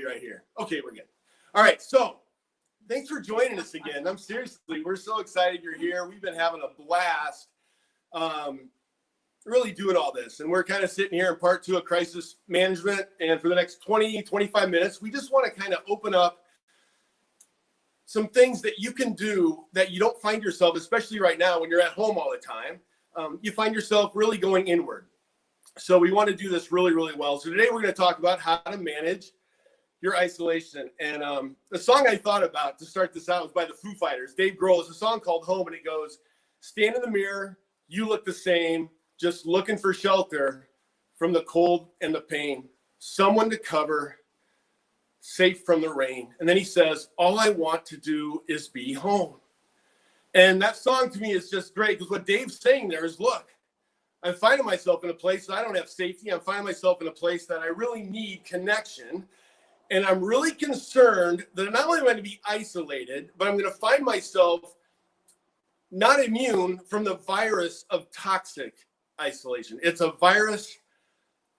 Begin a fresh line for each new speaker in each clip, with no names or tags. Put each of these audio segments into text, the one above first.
right here. Okay, we're good. All right, so thanks for joining us again. We're so excited you're here. We've been having a blast really doing all this. And we're kind of sitting here in part 2 of crisis management. And for the next 20, 25 minutes, we just want to kind of open up some things that you can do that you don't find yourself, especially right now when you're at home all the time. You find yourself really going inward. So we want to do this really, really well. So today we're going to talk about how to manage your isolation. And the song I thought about to start this out was by the Foo Fighters. Dave Grohl. It's a song called Home, and it goes, stand in the mirror, you look the same, just looking for shelter from the cold and the pain, someone to cover, safe from the rain. And then he says, all I want to do is be home. And that song to me is just great, because what Dave's saying there is, look, I'm finding myself in a place that I don't have safety. I'm finding myself in a place that I really need connection. And I'm really concerned that not only am I going to be isolated, but I'm going to find myself not immune from the virus of toxic isolation. It's a virus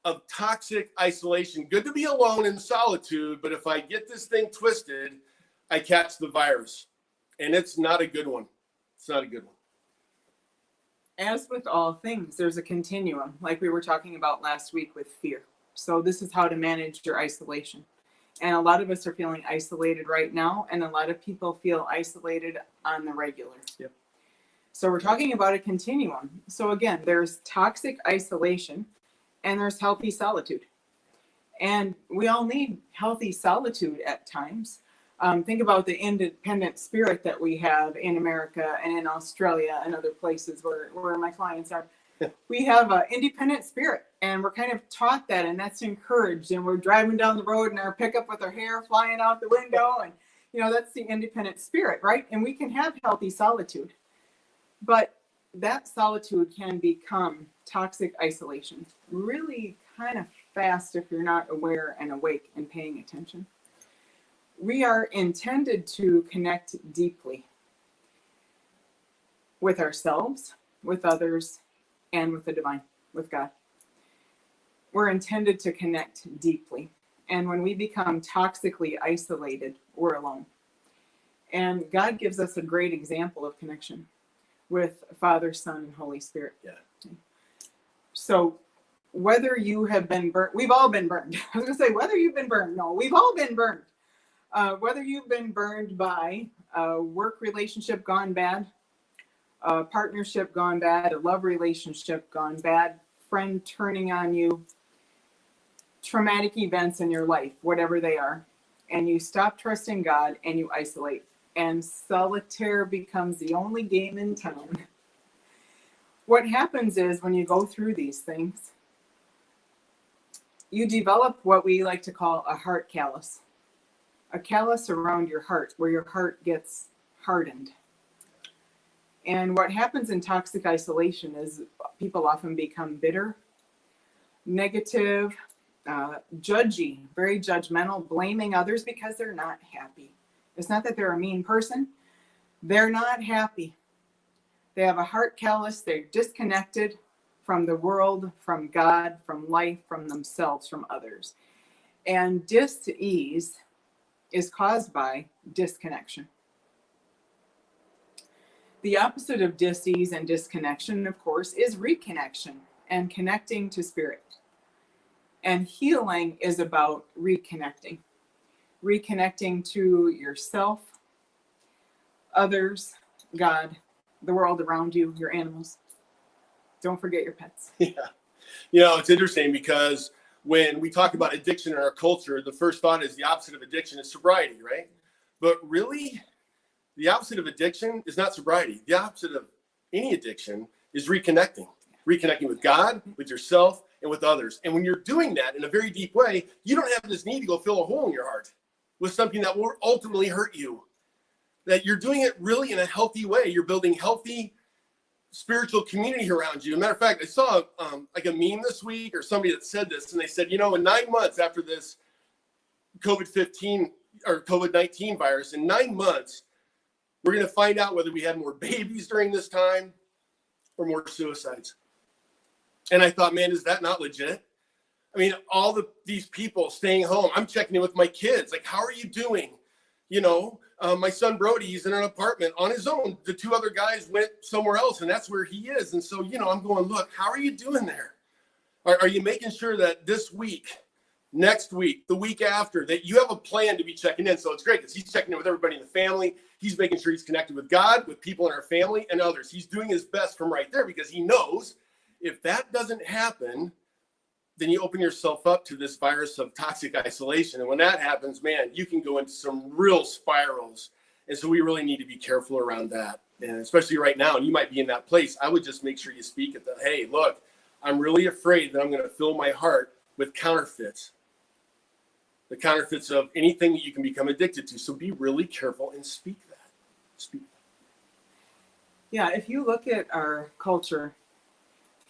of toxic isolation. Good to be alone in solitude, but if I get this thing twisted, I catch the virus. And it's not a good one. It's not a good one.
As with all things, there's a continuum, like we were talking about last week with fear. So this is how to manage your isolation. And a lot of us are feeling isolated right now, and a lot of people feel isolated on the regular.
Yep.
So we're talking about a continuum. So again, there's toxic isolation and there's healthy solitude. And we all need healthy solitude at times. Think about the independent spirit that we have in America and in Australia and other places where my clients are. We have an independent spirit, and we're kind of taught that, and that's encouraged. And we're driving down the road in our pickup with our hair flying out the window. And, that's the independent spirit, right? And we can have healthy solitude. But that solitude can become toxic isolation really kind of fast if you're not aware and awake and paying attention. We are intended to connect deeply with ourselves, with others, and with the divine, with God. We're intended to connect deeply. And when we become toxically isolated, we're alone. And God gives us a great example of connection with Father, Son, and Holy Spirit.
Yeah.
So whether you have been burnt, we've all been burned. I was going to say, whether you've been burned. No, we've all been burned. Whether you've been burned by a work relationship gone bad, a partnership gone bad, a love relationship gone bad, friend turning on you, traumatic events in your life, whatever they are, and you stop trusting God and you isolate, and solitaire becomes the only game in town. What happens is when you go through these things, you develop what we like to call a heart callus. A callus around your heart, where your heart gets hardened. And what happens in toxic isolation is people often become bitter, negative, judgy, very judgmental, blaming others because they're not happy. It's not that they're a mean person. They're not happy. They have a heart callus. They're disconnected from the world, from God, from life, from themselves, from others. And dis-ease is caused by disconnection. The opposite of dis-ease and disconnection, of course, is reconnection and connecting to spirit. And healing is about reconnecting to yourself, others, God, the world around you, your animals. Don't forget your pets.
Yeah. It's interesting because when we talk about addiction in our culture, the first thought is the opposite of addiction is sobriety, right? But really, the opposite of addiction is not sobriety. The opposite of any addiction is reconnecting with God, with yourself, and with others. And when you're doing that in a very deep way, you don't have this need to go fill a hole in your heart with something that will ultimately hurt you. That you're doing it really in a healthy way. You're building healthy spiritual community around you. As a matter of fact, I saw like a meme this week or somebody that said this, and they said, in 9 months after this COVID-15 or COVID-19 virus, in 9 months, we're going to find out whether we had more babies during this time or more suicides. And I thought, man, is that not legit? I mean, these people staying home. I'm checking in with my kids. Like, how are you doing? You know, my son Brody, he's in an apartment on his own. The two other guys went somewhere else, and that's where he is. And so, you know, I'm going, look, how are you doing there? Are you making sure that this week, next week, the week after, that you have a plan to be checking in? So it's great because he's checking in with everybody in the family. He's making sure he's connected with God, with people in our family, and others. He's doing his best from right there because he knows if that doesn't happen, then you open yourself up to this virus of toxic isolation. And when that happens, man, you can go into some real spirals. And so we really need to be careful around that. And especially right now, and you might be in that place, I would just make sure you speak at the, hey, look, I'm really afraid that I'm going to fill my heart with counterfeits. The counterfeits of anything that you can become addicted to. So be really careful and speak that. Speak.
Yeah, if you look at our culture,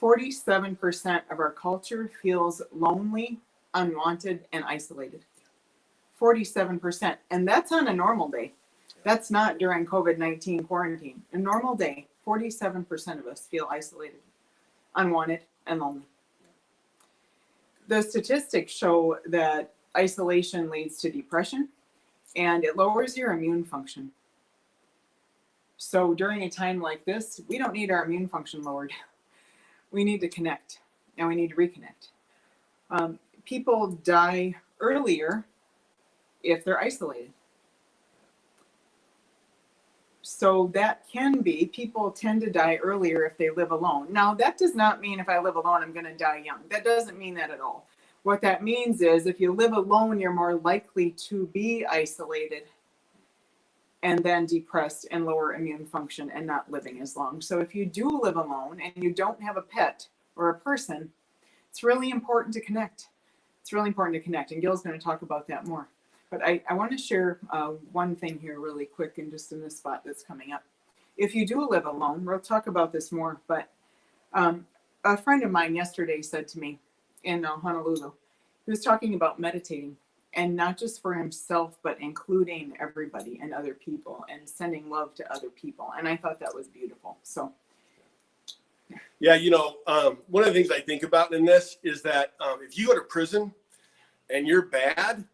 47% of our culture feels lonely, unwanted, and isolated. 47%. And that's on a normal day. That's not during COVID-19 quarantine. A normal day, 47% of us feel isolated, unwanted, and lonely. The statistics show that isolation leads to depression and it lowers your immune function. So during a time like this, we don't need our immune function lowered. We need to connect and we need to reconnect. People die earlier if they're isolated. So that can be, people tend to die earlier if they live alone. Now, that does not mean if I live alone, I'm going to die young. That doesn't mean that at all. What that means is if you live alone, you're more likely to be isolated and then depressed and lower immune function and not living as long. So if you do live alone and you don't have a pet or a person, it's really important to connect. It's really important to connect. And Gil's going to talk about that more. But I want to share one thing here really quick and just in this spot that's coming up. If you do live alone, we'll talk about this more, but a friend of mine yesterday said to me in Honolulu, he was talking about meditating and not just for himself, but including everybody and other people and sending love to other people. And I thought that was beautiful. So.
Yeah, you know, one of the things I think about in this is that if you go to prison and you're bad,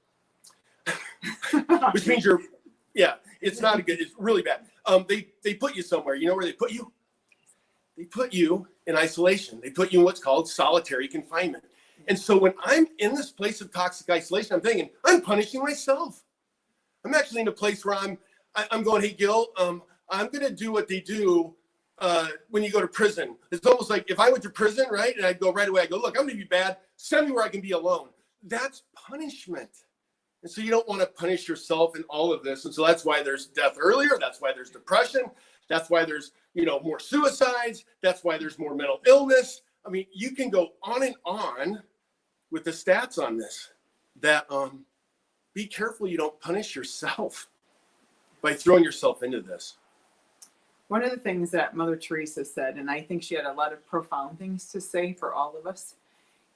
which means it's not a good, it's really bad. They put you somewhere. You know where they put you? They put you in isolation. They put you in what's called solitary confinement. And so when I'm in this place of toxic isolation, I'm thinking, I'm punishing myself. I'm actually in a place where I'm going, hey, Gil, I'm going to do what they do when you go to prison. It's almost like if I went to prison, right, and I'd go right away, I go, look, I'm going to be bad. Send me where I can be alone. That's punishment. And so you don't want to punish yourself in all of this. And so that's why there's death earlier. That's why there's depression. That's why there's, more suicides. That's why there's more mental illness. I mean, you can go on and on with the stats on this, that be careful you don't punish yourself by throwing yourself into this.
One of the things that Mother Teresa said, and I think she had a lot of profound things to say for all of us,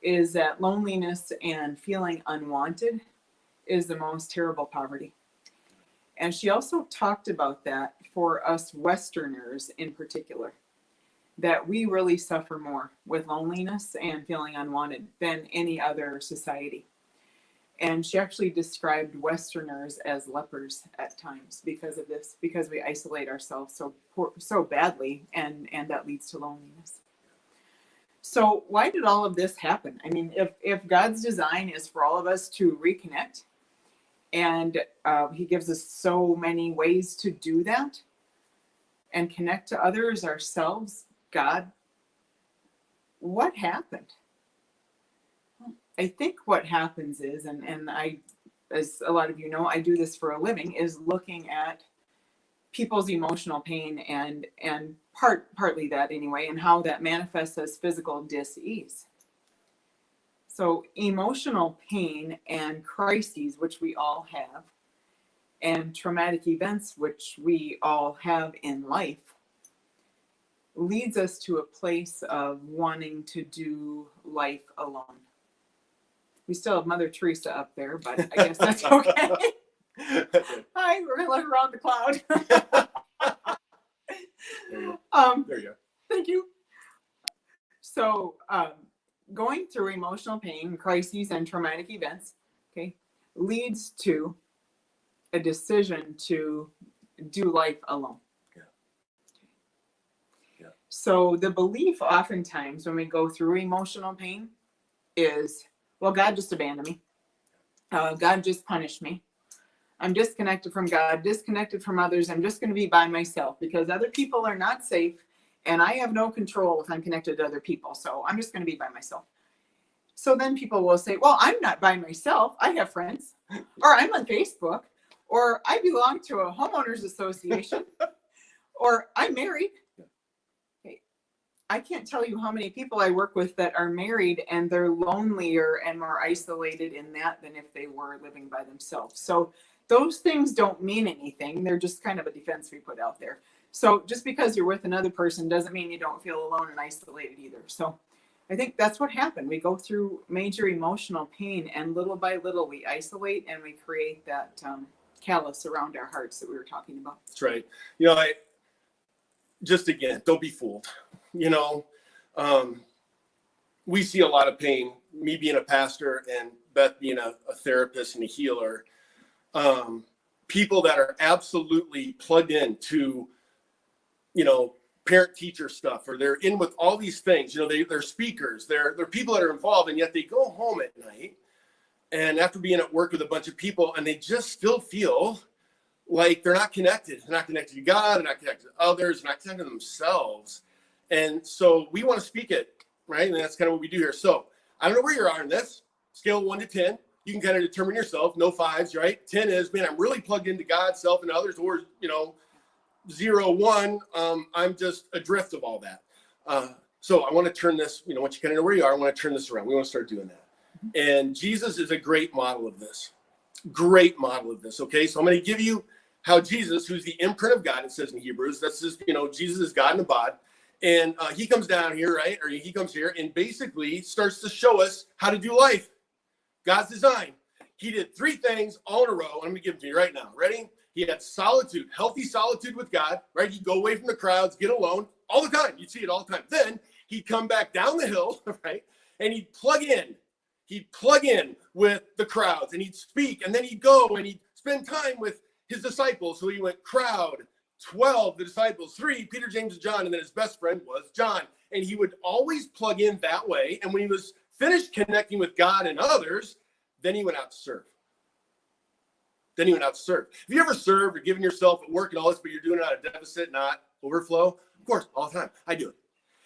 is that loneliness and feeling unwanted is the most terrible poverty. And she also talked about that for us Westerners in particular, that we really suffer more with loneliness and feeling unwanted than any other society. And she actually described Westerners as lepers at times because of this, because we isolate ourselves so badly, and that leads to loneliness. So why did all of this happen? I mean, if God's design is for all of us to reconnect, and he gives us so many ways to do that and connect to others, ourselves, God, what happened? I think what happens is, and I, as a lot of you know, I do this for a living, is looking at people's emotional pain and partly that anyway, and how that manifests as physical dis-ease. So emotional pain and crises, which we all have, and traumatic events, which we all have in life, leads us to a place of wanting to do life alone. We still have Mother Teresa up there, but I guess that's okay. Hi, we're gonna let her on the cloud.
There you go.
Thank you. So going through through emotional pain, crises, and traumatic events, okay, leads to a decision to do life alone.
Yeah. Yeah.
So the belief oftentimes when we go through emotional pain is, well, God just abandoned me. God just punished me. I'm disconnected from God, disconnected from others. I'm just going to be by myself because other people are not safe and I have no control if I'm connected to other people. So I'm just going to be by myself. So then people will say, well, I'm not by myself. I have friends, or I'm on Facebook, or I belong to a homeowners association, or I'm married. Okay. I can't tell you how many people I work with that are married and they're lonelier and more isolated in that than if they were living by themselves. So those things don't mean anything. They're just kind of a defense we put out there. So just because you're with another person doesn't mean you don't feel alone and isolated either. So I think that's what happened. We go through major emotional pain and little by little we isolate and we create that callus around our hearts that we were talking about.
That's right. You know, again, don't be fooled. You know, we see a lot of pain, me being a pastor and Beth being a therapist and a healer. People that are absolutely plugged into, you know, parent teacher stuff, or they're in with all these things, you know, they're speakers, they're people that are involved, and yet they go home at night and after being at work with a bunch of people and they just still feel like they're not connected. They're not connected to God, they're not connected to others, they're not connected to themselves. And so we want to speak it, right? And that's kind of what we do here. So I don't know where you are on this scale, 1 to 10. You can kind of determine yourself, no 5s, right? 10 is, man, I'm really plugged into God, self, and others, or, you know, 0, 1, I'm just adrift of all that. So I want to turn this, you know, once you kind of know where you are, I want to turn this around. We want to start doing that. And Jesus is a great model of this. Great model of this, okay? So I'm going to give you how Jesus, who's the imprint of God, it says in Hebrews, that's just, you know, Jesus is God in a bod. And he comes down here, right? Or he comes here and basically starts to show us how to do life. God's design. He did 3 things all in a row. I'm going to give them to you right now. Ready? He had solitude, healthy solitude with God, right? He'd go away from the crowds, get alone all the time. You'd see it all the time. Then he'd come back down the hill, right? And he'd plug in. He'd plug in with the crowds and he'd speak. And then he'd go and he'd spend time with his disciples. So he went crowd, 12, the disciples, 3, Peter, James, and John. And then his best friend was John. And he would always plug in that way. And when he was finished connecting with God and others, then he went out to serve. Then he went out to serve. Have you ever served or given yourself at work and all this, but you're doing it out of deficit, not overflow? Of course, all the time. I do it.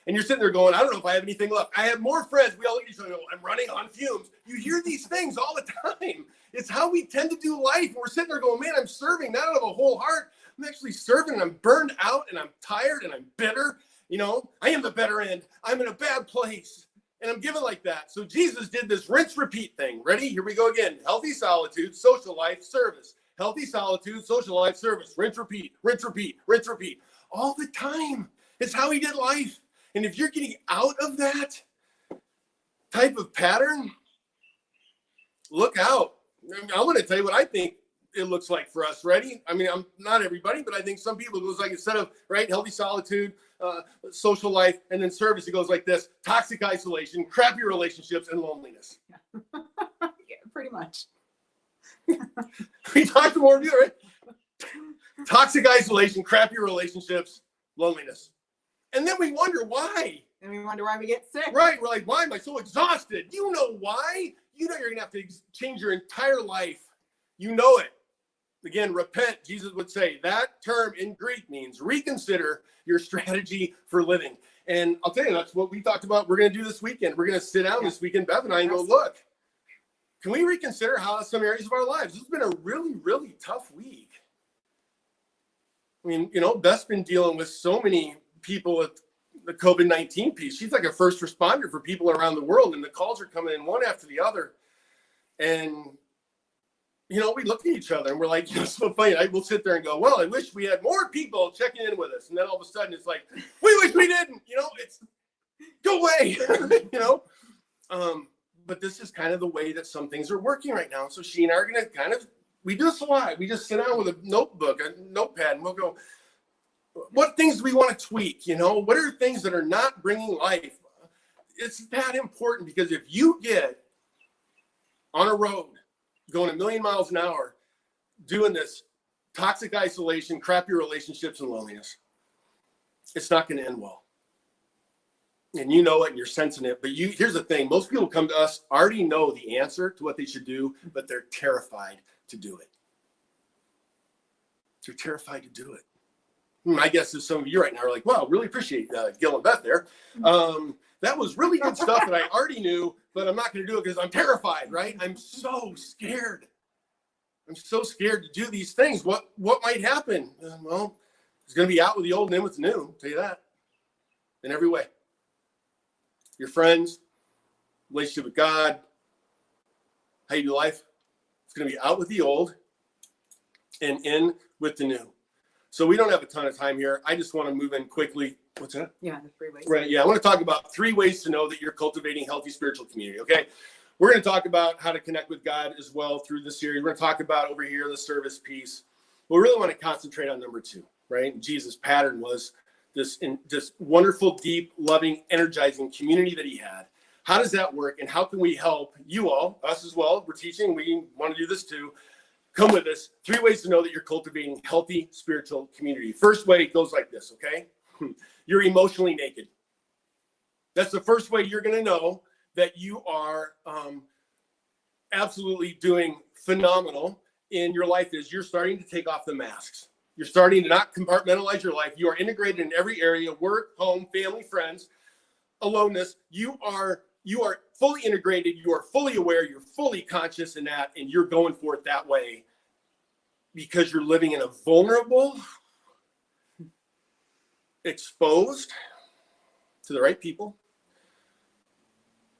And you're sitting there going, I don't know if I have anything left. I have more friends. We all look at each other and go, I'm running on fumes. You hear these things all the time. It's how we tend to do life. And we're sitting there going, man, I'm serving not out of a whole heart. I'm actually serving and I'm burned out and I'm tired and I'm bitter. You know, I am the better end. I'm in a bad place. And I'm given like that. So Jesus did this rinse repeat thing. Ready? Here we go again. Healthy solitude, social life, service. Healthy solitude, social life, service. Rinse repeat, rinse repeat, rinse repeat. All the time. It's how he did life. And if you're getting out of that type of pattern, look out. I'm going to tell you what I think it looks like for us. Ready? I mean, I'm not everybody, but I think some people, it goes like, instead of, right, healthy solitude, social life, and then service, it goes like this: toxic isolation, crappy relationships, and loneliness.
Yeah, pretty much.
We talked to more of you, right? Toxic isolation, crappy relationships, loneliness. And then we wonder why.
And we wonder why we get sick.
Right. We're like, why am I so exhausted? You know why? You know you're going to have to change your entire life. You know it. Again, repent, Jesus would say. That term in Greek means reconsider your strategy for living. And I'll tell you, that's what we talked about we're going to do this weekend. We're going to sit down this weekend, Beth and I, and go, look, can we reconsider how some areas of our lives? This has been a really, really tough week. I mean, you know, Beth's been dealing with so many people with the COVID-19 piece. She's like a first responder for people around the world, and the calls are coming in one after the other. And you know, we look at each other and we're like, it's so funny. We'll sit there and go, well, I wish we had more people checking in with us. And then all of a sudden it's like, we wish we didn't, you know, it's go away, you know? But this is kind of the way that some things are working right now. So she and I are going to kind of, we do this a lot. We just sit down with a notebook, a notepad, and we'll go, what things do we want to tweak? You know, what are things that are not bringing life? it's that important, because if you get on a road going 1,000,000 miles an hour, doing this toxic isolation, crappy relationships, and loneliness, it's not going to end well. And you know it, and you're sensing it. But here's the thing. Most people come to us already know the answer to what they should do, but they're terrified to do it. They're terrified to do it. I guess there's some of you right now are like, wow, really appreciate Gil and Beth there. That was really good stuff that I already knew, but I'm not going to do it because I'm terrified, right? I'm so scared. I'm so scared to do these things. What might happen? Well, it's going to be out with the old and in with the new. I'll tell you that. In every way. Your friends, relationship with God, how you do life. It's going to be out with the old and in with the new. So we don't have a ton of time here. I just want to move in quickly. What's that?
Yeah, the 3 ways.
Right. Yeah. I want to talk about 3 ways to know that you're cultivating healthy spiritual community. Okay. We're going to talk about how to connect with God as well through this series. We're going to talk about over here the service piece. But we really want to concentrate on number 2, right? Jesus' pattern was this wonderful, deep, loving, energizing community that he had. How does that work? And how can we help you all, us as well? We're teaching. We want to do this too. Come with us. 3 ways to know that you're cultivating healthy spiritual community. First way goes like this, okay? You're emotionally naked. That's the first way you're going to know that you are absolutely doing phenomenal in your life is you're starting to take off the masks. You're starting to not compartmentalize your life. You are integrated in every area: work, home, family, friends, aloneness. You are fully integrated. You are fully aware. You're fully conscious in that, and you're going for it that way because you're living in a vulnerable, exposed to the right people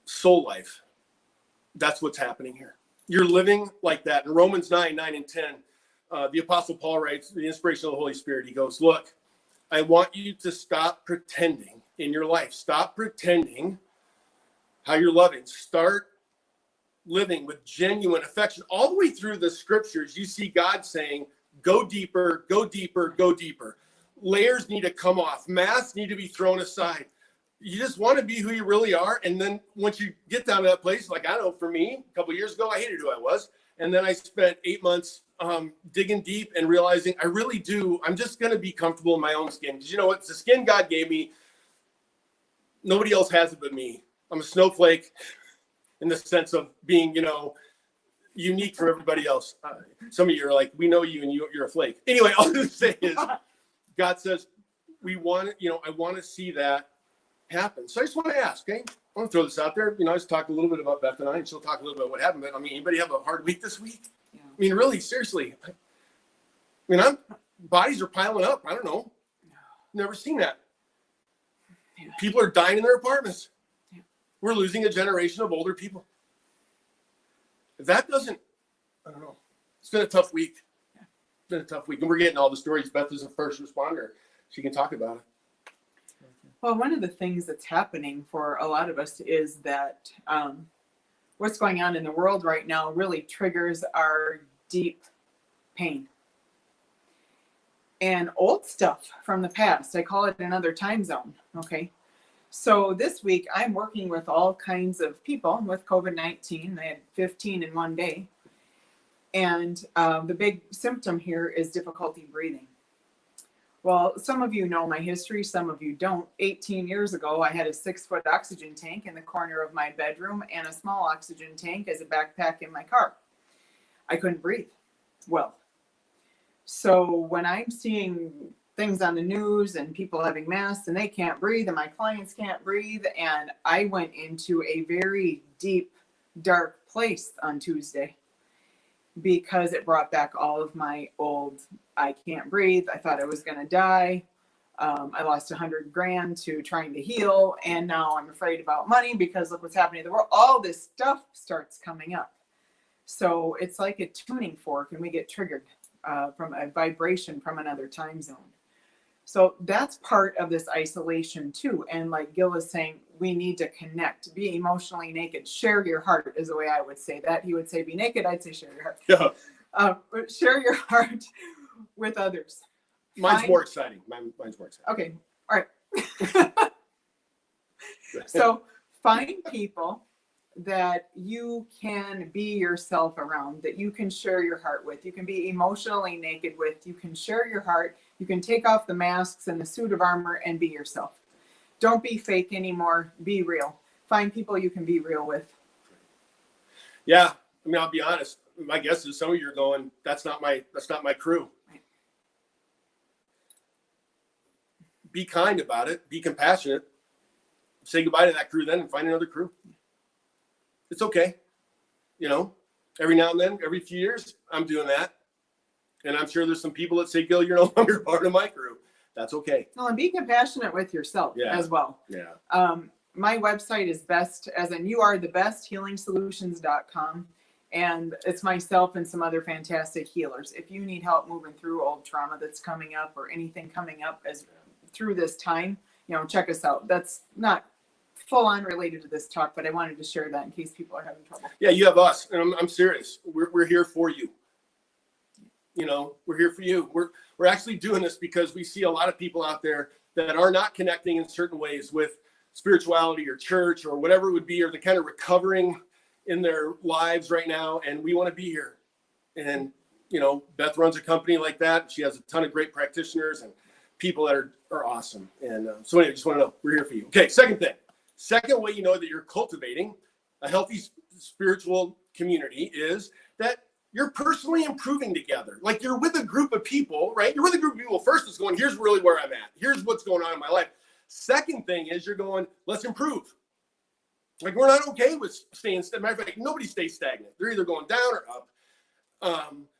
soul life. That's what's happening here. You're living like that. In Romans 9 and 10, the Apostle Paul writes, the inspiration of the Holy Spirit, he goes, look, I want you to stop pretending in your life. Stop pretending how you're loving. Start living with genuine affection. All the way through the scriptures, you see God saying, go deeper, go deeper, go deeper. Layers need to come off. Masks need to be thrown aside. You just want to be who you really are. And then once you get down to that place, like I know for me, a couple of years ago, I hated who I was. And then I spent 8 months digging deep and realizing I really do. I'm just going to be comfortable in my own skin. Because you know what? It's the skin God gave me. Nobody else has it but me. I'm a snowflake in the sense of being, unique from everybody else. Some of you are like, we know you and you're a flake. Anyway, all I'm going to say is God says, I want to see that happen. So I just want to ask, okay? I want to throw this out there. I just talked a little bit about Beth and I, and she'll talk a little bit about what happened. But anybody have a hard week this week? Yeah. Really, seriously. Bodies are piling up. I don't know. Never seen that. Yeah. People are dying in their apartments. Yeah. We're losing a generation of older people. If that doesn't, I don't know. It's been a tough week. Yeah. It's been a tough week. And we're getting all the stories. Beth is a first responder. She can talk about it.
Well, one of the things that's happening for a lot of us is that what's going on in the world right now really triggers our deep pain. And old stuff from the past. I call it another time zone. Okay. So this week I'm working with all kinds of people with COVID-19. I had 15 in one day. And the big symptom here is difficulty breathing. Well, some of you know my history, some of you don't. 18 years ago, I had a 6-foot oxygen tank in the corner of my bedroom and a small oxygen tank as a backpack in my car. I couldn't breathe well. So when I'm seeing things on the news and people having masks and they can't breathe and my clients can't breathe, and I went into a very deep, dark place on Tuesday because it brought back all of my old, I can't breathe. I thought I was going to die. I lost $100,000 to trying to heal. And now I'm afraid about money because look what's happening in the world. All this stuff starts coming up. So it's like a tuning fork and we get triggered from a vibration from another time zone. So that's part of this isolation too. And like Gil is saying, we need to connect, be emotionally naked, share your heart is the way I would say that. He would say, be naked. I'd say, share your heart. Yeah. Share your heart with others.
Mine's more exciting. Mine's more exciting.
Okay. All right. So find people that you can be yourself around, that you can share your heart with, you can be emotionally naked with, you can share your heart, you can take off the masks and the suit of armor and be yourself. Don't be fake anymore. Be real. Find people you can be real with.
Yeah. I mean, I'll be honest. My guess is some of you are going, that's not my crew.
Right.
Be kind about it. Be compassionate. Say goodbye to that crew then and find another crew. It's okay. You know, every now and then, every few years, I'm doing that. And I'm sure there's some people that say, Gil, you're no longer part of my crew. That's okay.
Well, and be compassionate with yourself as well.
Yeah.
My website is best, as in you are the best, healingsolutions.com. And it's myself and some other fantastic healers. If you need help moving through old trauma that's coming up or anything coming up as through this time, you know, check us out. That's not full on related to this talk, but I wanted to share that in case people are having trouble.
Yeah, you have us. And I'm serious. We're here for you. You know, we're here for you. We're actually doing this because we see a lot of people out there that are not connecting in certain ways with spirituality or church or whatever it would be, or they're kind of recovering in their lives right now. And we want to be here. And, you know, Beth runs a company like that. She has a ton of great practitioners and people that are awesome. And so anyway, just want to know, we're here for you. Okay, second thing. Second way you know that you're cultivating a healthy spiritual community is that you're personally improving together. Like you're with a group of people, right? You're with a group of people first that's going, here's really where I'm at. Here's what's going on in my life. Second thing is you're going, let's improve. Like we're not okay with staying, matter of fact, nobody stays stagnant. They're either going down or up.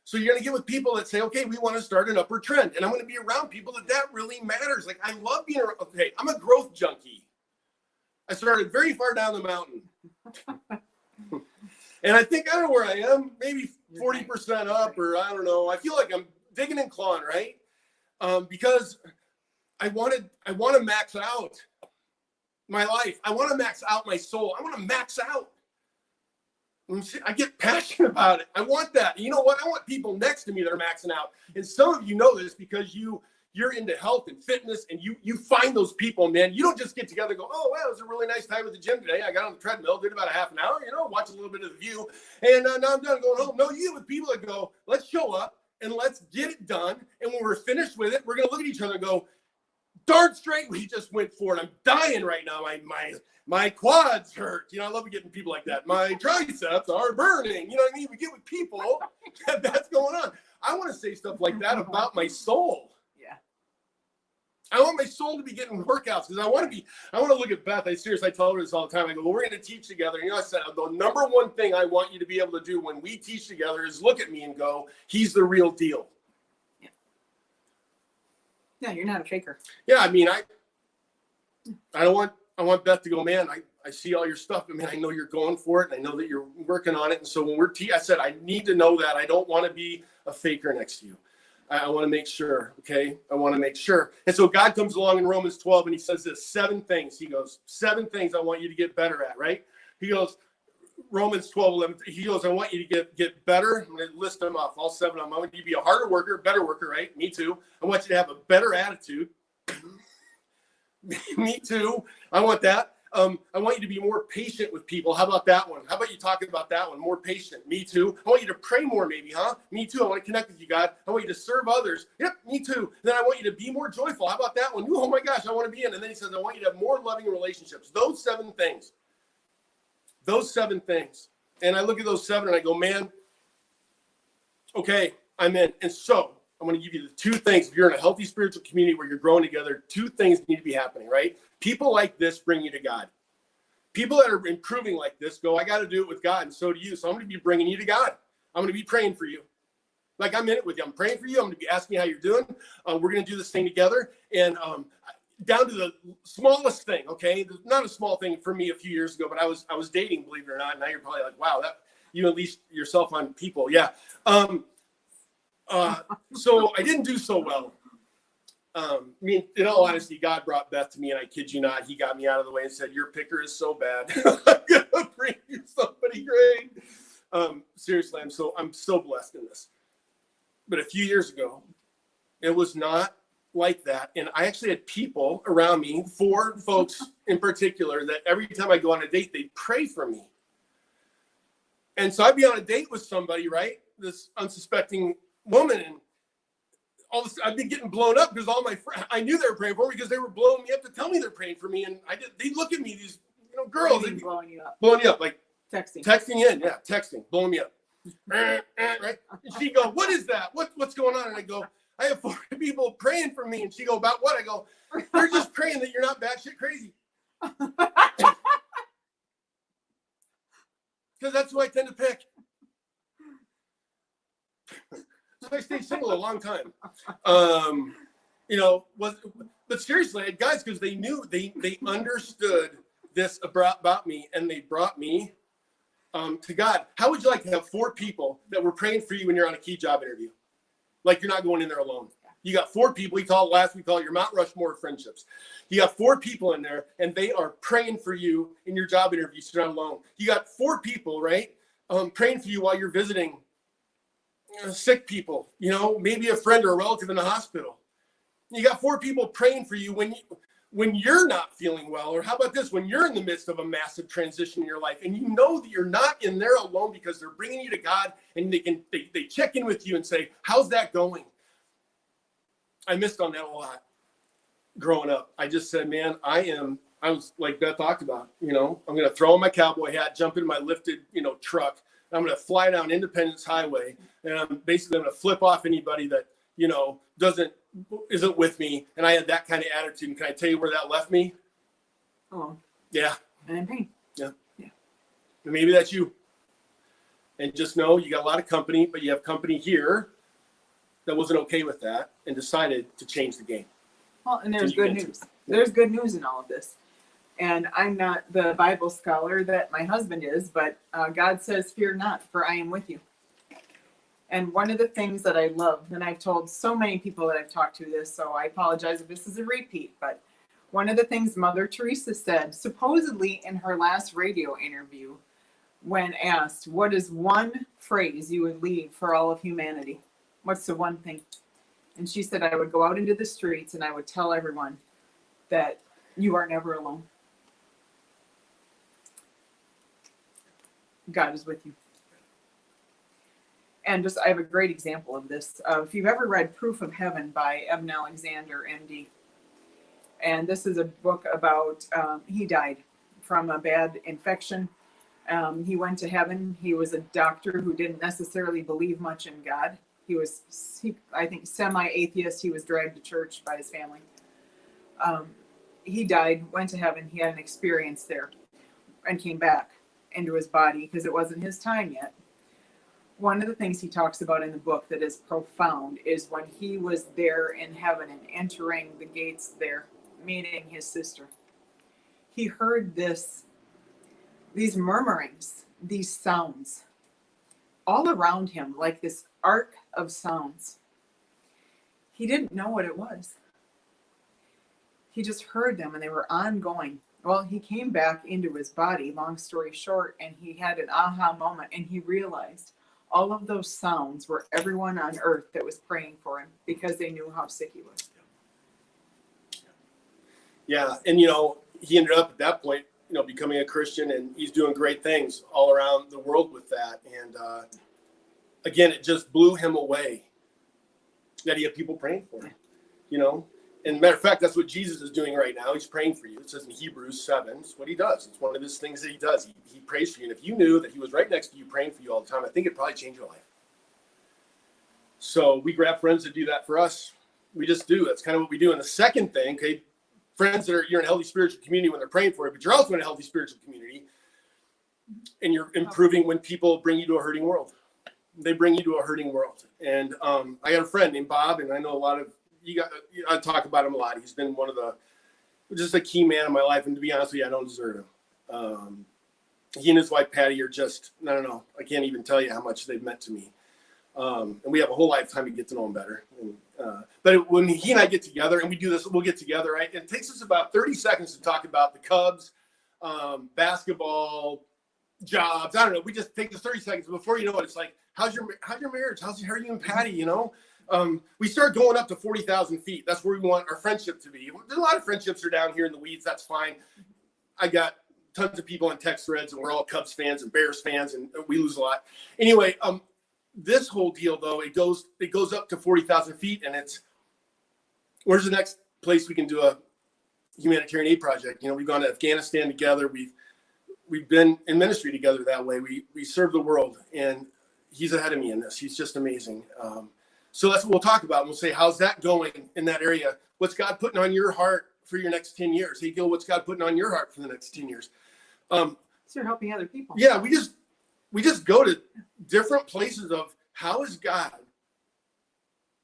So you're going to get with people that say, okay, we want to start an upward trend. And I'm going to be around people that really matters. Like I love being around, okay, I'm a growth junkie. I started very far down the mountain. And I think I don't know where I am, maybe 40% up, or I don't know. I feel like I'm digging and clawing, right? Because I want to max out my life. I want to max out my soul. I want to max out. I get passionate about it. I want that. You know what? I want people next to me that are maxing out. And some of you know this because you're into health and fitness, and you find those people, man. You don't just get together and go, oh, wow, it was a really nice time at the gym today. I got on the treadmill, did about a half an hour, you know, watch a little bit of The View, and now I'm done going home. No, you get with people that go, let's show up and let's get it done. And when we're finished with it, we're going to look at each other and go, darn straight, we just went for it. I'm dying right now. My quads hurt. You know, I love getting people like that. My triceps are burning. You know what I mean? We get with people that's going on. I want to say stuff like that about my soul. I want my soul to be getting workouts because I want to look at Beth. I tell her this all the time. I go, well, we're going to teach together. And, you know, I said, the number one thing I want you to be able to do when we teach together is look at me and go, he's the real deal.
Yeah. No, you're not a faker.
Yeah. I mean, I want Beth to go, man, I see all your stuff. I mean, I know you're going for it. And I know that you're working on it. And so when I said, I need to know that. I don't want to be a faker next to you. I want to make sure, okay? I want to make sure. And so God comes along in Romans 12 and he says this, 7 things. He goes, 7 things I want you to get better at, right? He goes, Romans 12:11, he goes, I want you to get better. I'm going to list them off, all 7 of them. I want you to be a harder worker, better worker, right? Me too. I want you to have a better attitude. Me too. I want that. I want you to be more patient with people. How about that one? How about you talking about that one? More patient. Me too. I want you to pray more maybe, huh? Me too. I want to connect with you, God. I want you to serve others. Yep, me too. Then I want you to be more joyful. How about that one? Oh my gosh, I want to be in. And then he says, I want you to have more loving relationships. Those 7 things. Those 7 things. And I look at those 7 and I go, man, okay, I'm in. And so I'm going to give you the 2 things. If you're in a healthy spiritual community where you're growing together, 2 things need to be happening, right? People like this bring you to God. People that are improving like this go, I got to do it with God, and so do you. So I'm going to be bringing you to God. I'm going to be praying for you. Like I'm in it with you. I'm praying for you. I'm going to be asking you how you're doing. We're going to do this thing together. And down to the smallest thing, okay? Not a small thing for me a few years ago, but I was dating, believe it or not. Now you're probably like, wow, that you unleashed yourself on people. Yeah. So I didn't do so well. I mean, in all honesty, God brought Beth to me, and I kid you not, he got me out of the way and said, your picker is so bad. I'm going to bring you somebody great. Seriously, I'm so blessed in this. But a few years ago, it was not like that. And I actually had people around me, 4 folks in particular, that every time I go on a date, they pray for me. And so I'd be on a date with somebody, right? This unsuspecting woman, and all of a sudden I'd be getting blown up because all my friends, I knew they were praying for me because they were blowing me up to tell me they're praying for me. And they'd look at me, these girls, they'd be
blowing you up,
like
texting
in, yeah, texting, blowing me up. Right? And she'd go, what is that? What's going on? And I go, I have 4 people praying for me. And she go, about what? I go, they're just praying that you're not batshit crazy. Because that's who I tend to pick. So I stayed single a long time. But seriously, guys, because they knew, they understood this about me, and they brought me to God. How would you like to have 4 people that were praying for you when you're on a key job interview? Like, you're not going in there alone. You got 4 people. We call it your Mount Rushmore of friendships. You got 4 people in there, and they are praying for you in your job interview, so you're not alone. You got 4 people, right, praying for you while you're visiting sick people, maybe a friend or a relative in the hospital. You got 4 people praying for you when you're not feeling well. Or how about this, when you're in the midst of a massive transition in your life, and you know that you're not in there alone because they're bringing you to God, and they check in with you and say, how's that going? I missed on that a lot growing up. I just said, man, I was like Beth talked about, I'm going to throw on my cowboy hat, jump in my lifted, truck. And I'm going to fly down Independence Highway, and I'm basically going to flip off anybody that, isn't with me. And I had that kind of attitude. And can I tell you where that left me?
Oh,
yeah.
And in pain.
Yeah. And maybe that's you. And just know you got a lot of company, but you have company here that wasn't okay with that and decided to change the game.
Well, and there's good news. There's good news in all of this. And I'm not the Bible scholar that my husband is, but God says, fear not, for I am with you. And one of the things that I love, and I've told so many people that I've talked to this, so I apologize if this is a repeat, but one of the things Mother Teresa said, supposedly in her last radio interview, when asked, what is one phrase you would leave for all of humanity? What's the one thing? And she said, I would go out into the streets and I would tell everyone that you are never alone. God is with you. And I have a great example of this. If you've ever read Proof of Heaven by Eben Alexander, MD, and this is a book about, he died from a bad infection. He went to heaven. He was a doctor who didn't necessarily believe much in God. He was, I think, semi-atheist. He was dragged to church by his family. He died, went to heaven. He had an experience there and came back into his body because it wasn't his time yet. One of the things he talks about in the book that is profound is when he was there in heaven and entering the gates there, meeting his sister. He heard these murmurings, these sounds all around him, like this arc of sounds. He didn't know what it was. He just heard them and they were ongoing. Well, he came back into his body, long story short, and he had an aha moment and he realized all of those sounds were everyone on earth that was praying for him because they knew how sick he was.
Yeah. And, he ended up at that point, becoming a Christian, and he's doing great things all around the world with that. And again, it just blew him away that he had people praying for him, And matter of fact, that's what Jesus is doing right now. He's praying for you. It says in Hebrews 7, it's what he does. It's one of his things that he does. He prays for you. And if you knew that he was right next to you praying for you all the time, I think it'd probably change your life. So we grab friends to do that for us. We just do. That's kind of what we do. And the second thing, okay, friends that you're in a healthy spiritual community when they're praying for you, but you're also in a healthy spiritual community, and you're improving when people bring you to a hurting world. They bring you to a hurting world. And I got a friend named Bob, and I know a lot of I talk about him a lot. He's been just a key man in my life. And to be honest with you, I don't deserve him. He and his wife, Patty, are just, I don't know. I can't even tell you how much they've meant to me. And we have a whole lifetime to get to know him better. But when he and I get together and we do this, we'll get together, right? It takes us about 30 seconds to talk about the Cubs, basketball, jobs. I don't know. We just take this 30 seconds. Before you know it, it's like, how's your marriage? How are you and Patty, we start going up to 40,000 feet. That's where we want our friendship to be. There's a lot of friendships are down here in the weeds. That's fine. I got tons of people on text threads, and we're all Cubs fans and Bears fans, and we lose a lot. Anyway, this whole deal though, it goes up to 40,000 feet, and it's where's the next place we can do a humanitarian aid project? You know, we've gone to Afghanistan together. We've been in ministry together that way. We serve the world, and he's ahead of me in this. He's just amazing. So that's what we'll talk about. We'll say, how's that going in that area? What's God putting on your heart for your next 10 years? Hey, Gil, what's God putting on your heart for the next 10 years?
So you're helping other people.
Yeah, we just go to different places of how is God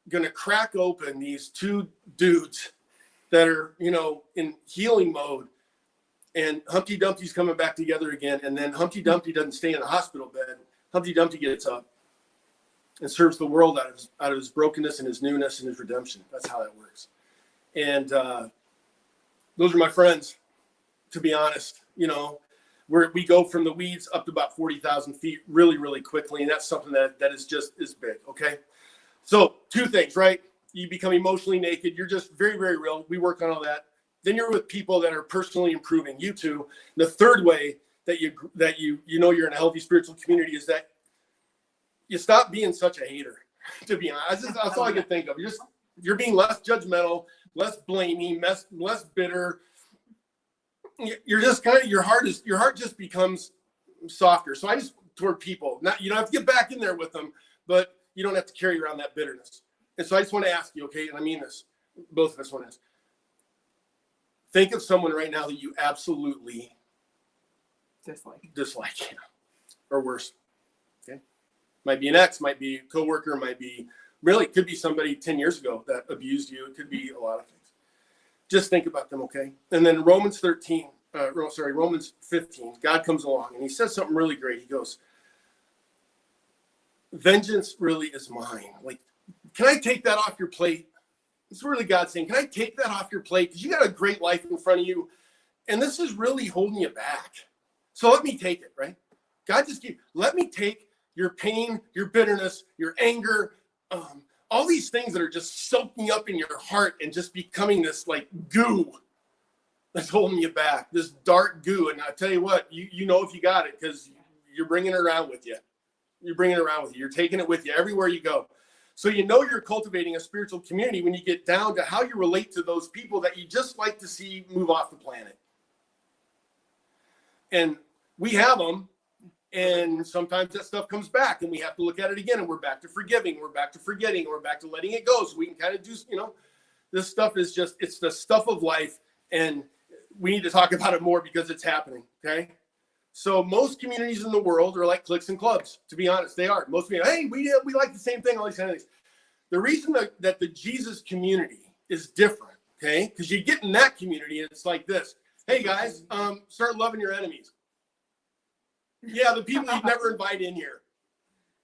going to crack open these two dudes that are, you know, in healing mode, and Humpty Dumpty's coming back together again. And then Humpty Dumpty doesn't stay in the hospital bed. Humpty Dumpty gets up and serves the world out of his brokenness and his newness and his redemption. That's how that works. And those are my friends, to be honest. You know, we go from the weeds up to about 40,000 feet really, really quickly. And that's something that is big. Okay. So 2 things, right? You become emotionally naked. You're just very, very real. We work on all that. Then you're with people that are personally improving you too. The third way that you know you're in a healthy spiritual community is that you stop being such a hater. To be honest, that's all I can think of. You're being less judgmental, less blaming, less bitter. You're just kind of your heart just becomes softer. So I just toward people, not you don't have to get back in there with them, but you don't have to carry around that bitterness. And so I just want to ask you, okay, and I mean this, both of us want to ask. Think of someone right now that you absolutely dislike, or worse. Okay, might be an ex, might be a coworker, might be could be somebody 10 years ago that abused you. It could be a lot of things. Just think about them, okay? And then Romans 15, God comes along and he says something really great. He goes, vengeance really is mine. Like, can I take that off your plate? It's really God saying, can I take that off your plate? Because you got a great life in front of you. And this is really holding you back. So let me take it, right? God let me take your pain, your bitterness, your anger, all these things that are just soaking up in your heart and just becoming this like goo that's holding you back, this dark goo. And I tell you what, you know if you got it because you're bringing it around with you. You're taking it with you everywhere you go. So you know you're cultivating a spiritual community when you get down to how you relate to those people that you just like to see move off the planet. And we have them, and sometimes that stuff comes back, and we have to look at it again, and we're back to forgiving, we're back to forgetting, we're back to letting it go, so we can kind of do, this stuff is just, it's the stuff of life, and we need to talk about it more because it's happening, okay? So most communities in the world are like cliques and clubs. To be honest, they are. Most people, hey, we like the same thing, all these kind of things. The reason that the Jesus community is different, okay? Because you get in that community and it's like this. Hey guys, start loving your enemies. Yeah, the people you'd never invite in here.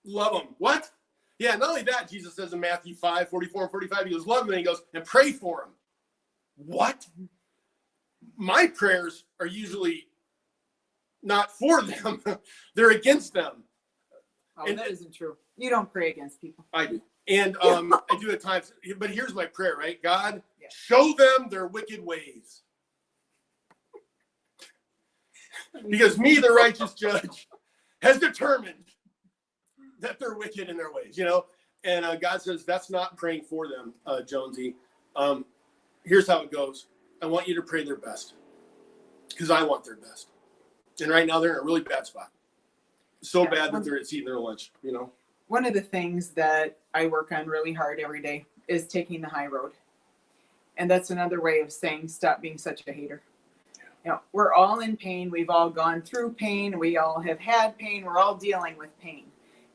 Love them. What? Yeah, not only that, Jesus says in Matthew 5, 44 and 45, he goes, love them, and he goes, and pray for them. What? My prayers are usually not for them. They're against them.
Oh, and that isn't true. You don't pray against people.
I do. And I do at times. But here's my prayer, right? God, show them their wicked ways. Because me, the righteous judge, has determined that they're wicked in their ways, And God says, that's not praying for them, Jonesy. Here's how it goes. I want you to pray their best. Because I want their best. And right now they're in a really bad spot. So bad that it's eating their lunch,
One of the things that I work on really hard every day is taking the high road. And that's another way of saying, stop being such a hater. We're all in pain. We've all gone through pain. We all have had pain. We're all dealing with pain.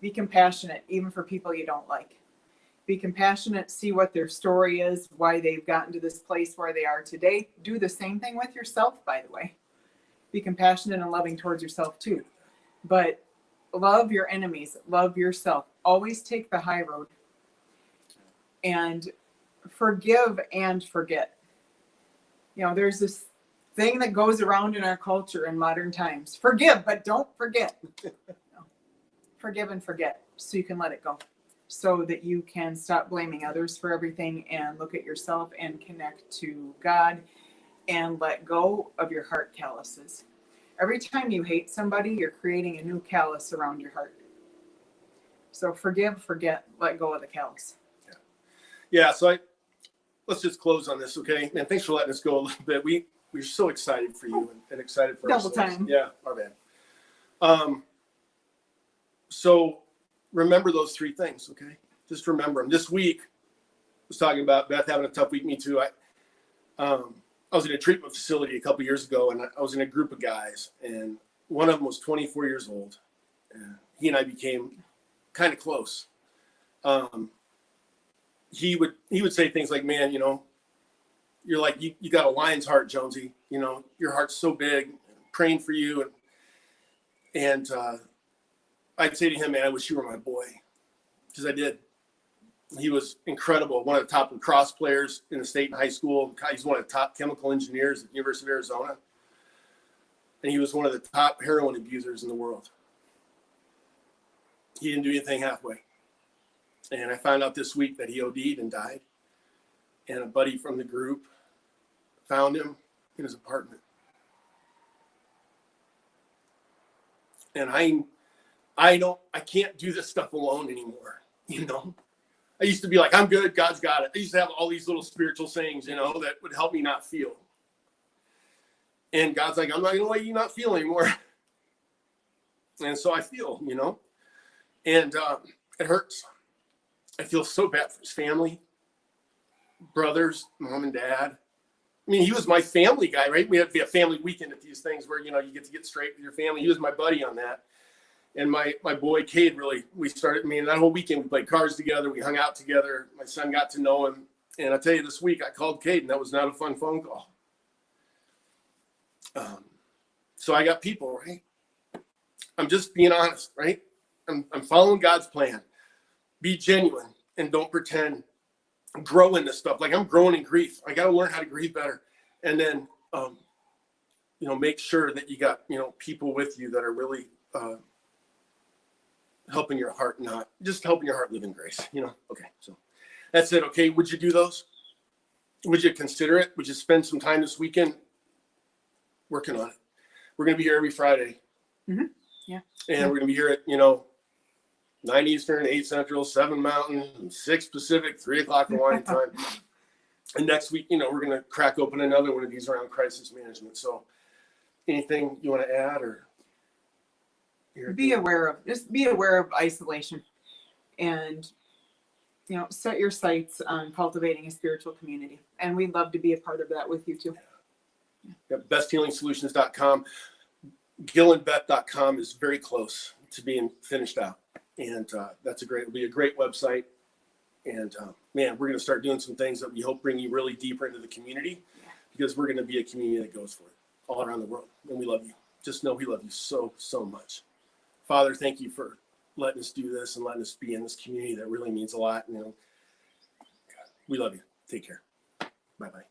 Be compassionate, even for people you don't like. Be compassionate, see what their story is, why they've gotten to this place where they are today. Do the same thing with yourself, by the way. Be compassionate and loving towards yourself too. But love your enemies, love yourself. Always take the high road. And forgive and forget. There's this thing that goes around in our culture in modern times. Forgive, but don't forget. Forgive and forget so you can let it go. so that you can stop blaming others for everything and look at yourself and connect to God and let go of your heart calluses. Every time you hate somebody, you're creating a new callus around your heart. So forgive, forget, let go of the callus.
Yeah. So let's just close on this, okay? Man, thanks for letting us go a little bit. We're so excited for you and excited for
Double
ourselves.
time.
Yeah, our bad. So remember those three things, okay? Just remember them. This week, I was talking about Beth having a tough week. Me too. I was in a treatment facility a couple years ago, and I was in a group of guys, and one of them was 24 years old. And he and I became kind of close. He would say things like, "Man, you're like you got a lion's heart, Jonesy. Your heart's so big. Praying for you." And I'd say to him, "Man, I wish you were my boy," because I did. He was incredible. One of the top lacrosse players in the state in high school. He's one of the top chemical engineers at the University of Arizona. And he was one of the top heroin abusers in the world. He didn't do anything halfway. And I found out this week that he OD'd and died. And a buddy from the group found him in his apartment. And I can't do this stuff alone anymore, I used to be like, I'm good, God's got it. I used to have all these little spiritual sayings, that would help me not feel. And God's like, I'm not going to let you not feel anymore. And so I feel, and it hurts. I feel so bad for his family, brothers, mom and dad. I mean, he was my family guy, right? We had to be a family weekend at these things where, you get to get straight with your family. He was my buddy on that. And my boy, Cade, that whole weekend, we played cards together. We hung out together. My son got to know him. And I tell you, this week I called Cade, and that was not a fun phone call. So I got people, right? I'm just being honest, right? I'm following God's plan. Be genuine and don't pretend. Grow in this stuff. Like I'm growing in grief. I got to learn how to grieve better. And then, make sure that you got, people with you that are really, helping your heart, not just helping your heart live in grace, Okay, so that's it. Okay, would you do those? Would you consider it? Would you spend some time this weekend working on it? We're going to be here every Friday.
Mm-hmm. Yeah.
And we're going to be here at, 9 Eastern, 8 Central, 7 Mountain, 6 Pacific, 3 o'clock Hawaiian time. And next week, we're going to crack open another one of these around crisis management. So anything you want to add or?
Be aware of isolation and, set your sights on cultivating a spiritual community. And we'd love to be a part of that with you too.
Yeah, besthealingsolutions.com. GilAndBeth.com is very close to being finished out. And it'll be a great website. And man, we're going to start doing some things that we hope bring you really deeper into the community because we're going to be a community that goes for it all around the world. And we love you. Just know we love you so, so much. Father, thank you for letting us do this and letting us be in this community that really means a lot. We love you. Take care. Bye-bye.